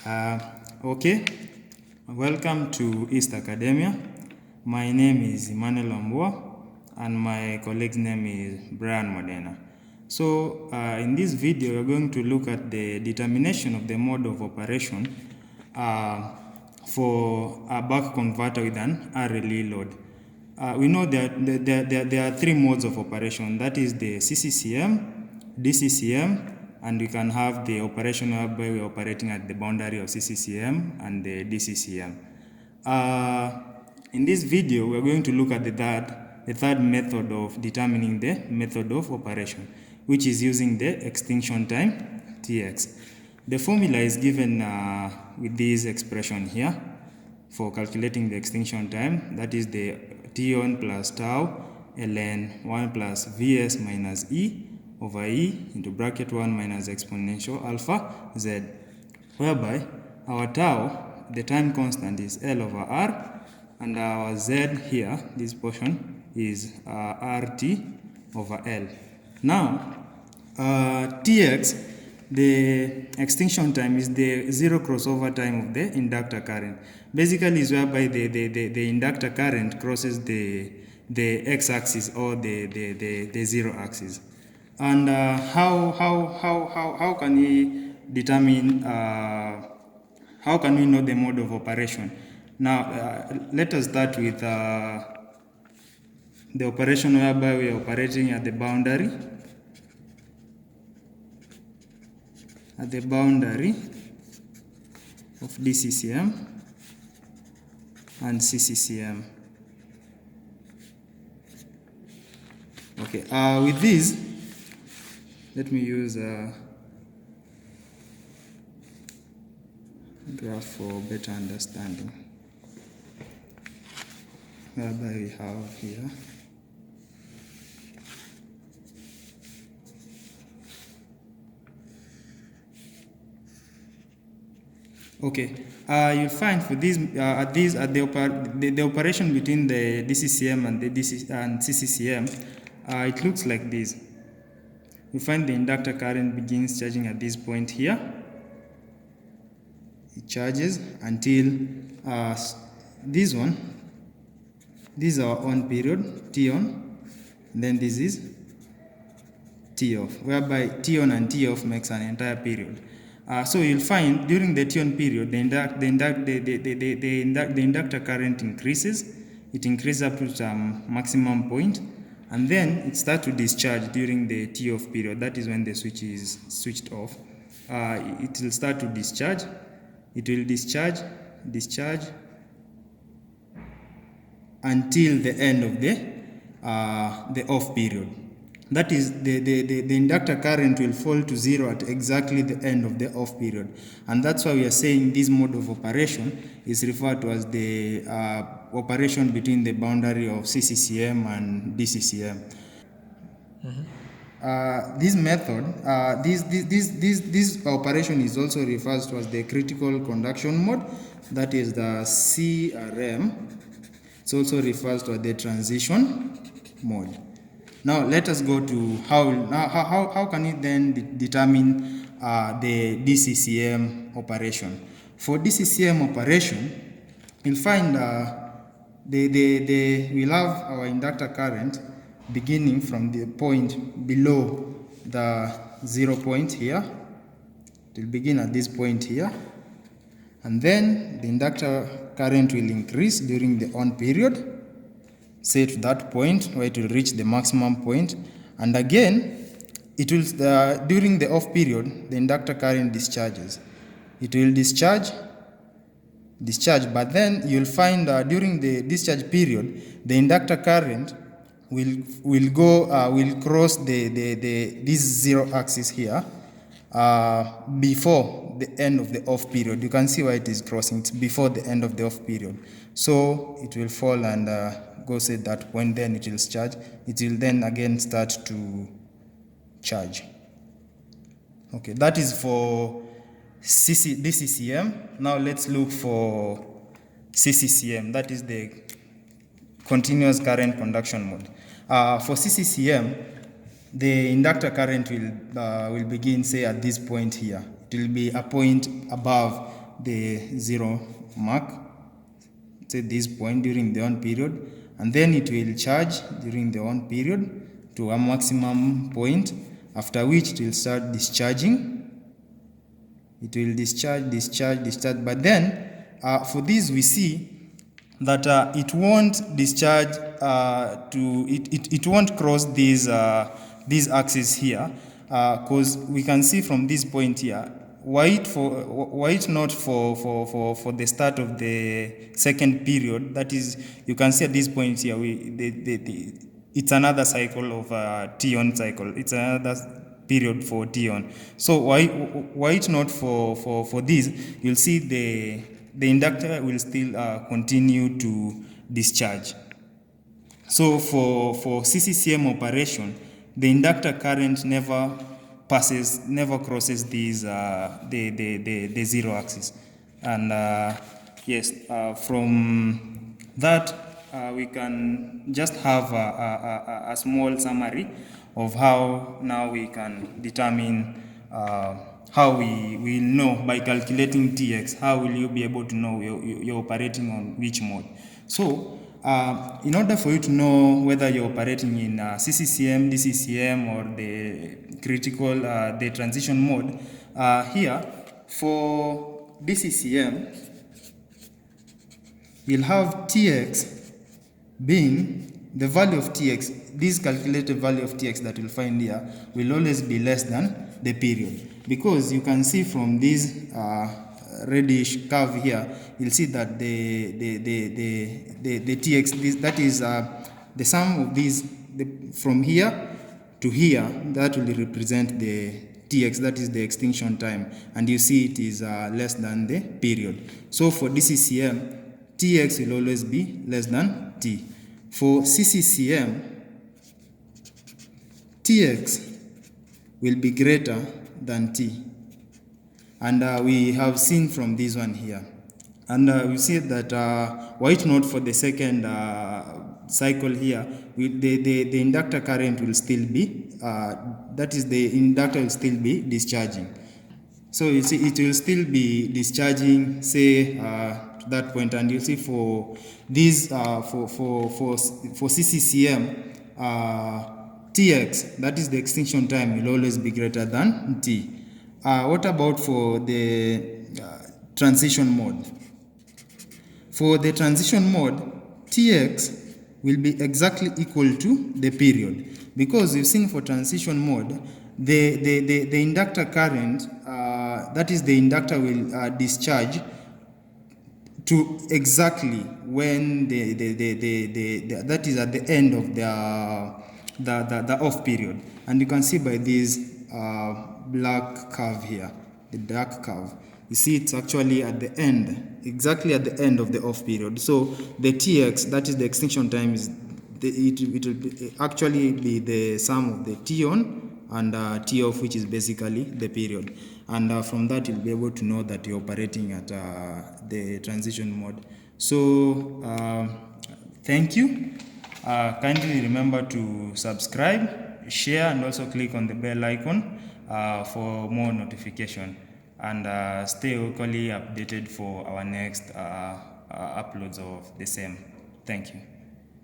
Okay, welcome to East Academia. My name is Emmanuel Ambua and my colleague's name is Brian Modena. So in this video, we're going to look at the determination of the mode of operation for a buck converter with an RLE load. We know that there are three modes of operation. That is the CCCM, DCCM, and we can have the operation whereby we're operating at the boundary of CCCM and the DCCM. In this video, we're going to look at the third method of determining the method of operation, which is using the extinction time, Tx. The formula is given with this expression here for calculating the extinction time. That is the T1 plus tau ln 1 plus Vs minus E over E into bracket 1 minus exponential alpha Z, whereby our tau, the time constant, is L over R, and our Z here, this portion, is RT over L. Now, Tx, the extinction time, is the zero crossover time of the inductor current. Basically, is whereby the inductor current crosses the x-axis or the zero axis. And how can we determine, how can we know the mode of operation? Now, let us start with the operation whereby we are operating at the boundary. At the boundary of DCCM and CCCM. Okay, with this, let me use a graph for better understanding. Whereby we have here okay, you'll find for this the operation between the DCCM and the CCCM, it looks like this. We find the inductor current begins charging at this point here. It charges until this one. This is our on period, T on. Then this is T off, whereby T on and T off makes an entire period. So you'll find during the T on period, the inductor current increases. It increases up to some maximum point, and then it starts to discharge during the T off period. That is when the switch is switched off. It will start to discharge. It will discharge until the end of the off period. That is, the inductor current will fall to zero at exactly the end of the off period. And that's why we are saying this mode of operation is referred to as the operation between the boundary of CCCM and DCCM. This method, this operation is also referred to as the critical conduction mode. That is the CRM. It's also refers to as the transition mode. Now let us go to how can we then determine the DCCM operation. For DCCM operation, you'll find we'll have our inductor current beginning from the point below the 0 point here. It will begin at this point here, and then the inductor current will increase during the on period, say to that point where it will reach the maximum point, and again it will during the off period the inductor current discharges. It will discharge, but then you'll find during the discharge period the inductor current will cross this zero axis here before the end of the off period. You can see why it is crossing. It's before the end of the off period, so it will fall and goes at that point. Then it will charge. It will then again start to charge. Okay, that is for DCCM. Now let's look for CCCM. That is the continuous current conduction mode. For CCCM, the inductor current will begin, say, at this point here. It will be a point above the 0 mark, say this point during the on period, and then it will charge during the on period to a maximum point, after which it will start discharging. It will discharge, but then for this we see that it won't discharge it won't cross these axes here, because we can see from this point here, white not for the start of the second period. That is, you can see at this point here, it's another cycle of T-on cycle. It's another period for T-on. So white not for this, you'll see the inductor will still continue to discharge. So for CCCM operation, the inductor current never crosses these the zero axis. And yes, from that we can just have a small summary of how now we can determine how we will know by calculating Tx, how will you be able to know you're operating on which mode. So in order for you to know whether you're operating in CCCM, DCCM, or the critical, the transition mode, here for DCCM, we'll have Tx being the value of Tx, this calculated value of Tx that you'll find here will always be less than the period, because you can see from this reddish curve here, you'll see that the Tx, that is the sum of these from here to here, that will represent the Tx, that is the extinction time, and you see it is less than the period. So for DCCM, Tx will always be less than T. For CCCM, Tx will be greater than T. And we have seen from this one here. And we see that white note for the second cycle here, the inductor current will still be, that is, the inductor will still be discharging. So you see it will still be discharging, say, to that point. And you see for this, for CCCM, Tx, that is the extinction time, will always be greater than T. What about for the transition mode? For the transition mode, Tx will be exactly equal to the period, because you've seen for transition mode, the inductor current, that is, the inductor will discharge to exactly when that is at the end of the off period. And you can see by this black curve here, the dark curve, you see it's actually at the end, exactly at the end of the off period. So the Tx, that is the extinction time, is it will actually be the sum of the T on and T off, which is basically the period. And from that, you'll be able to know that you're operating at the transition mode. So thank you. Kindly remember to subscribe, share, and also click on the bell icon for more notification. And stay locally updated for our next uploads of the same. Thank you.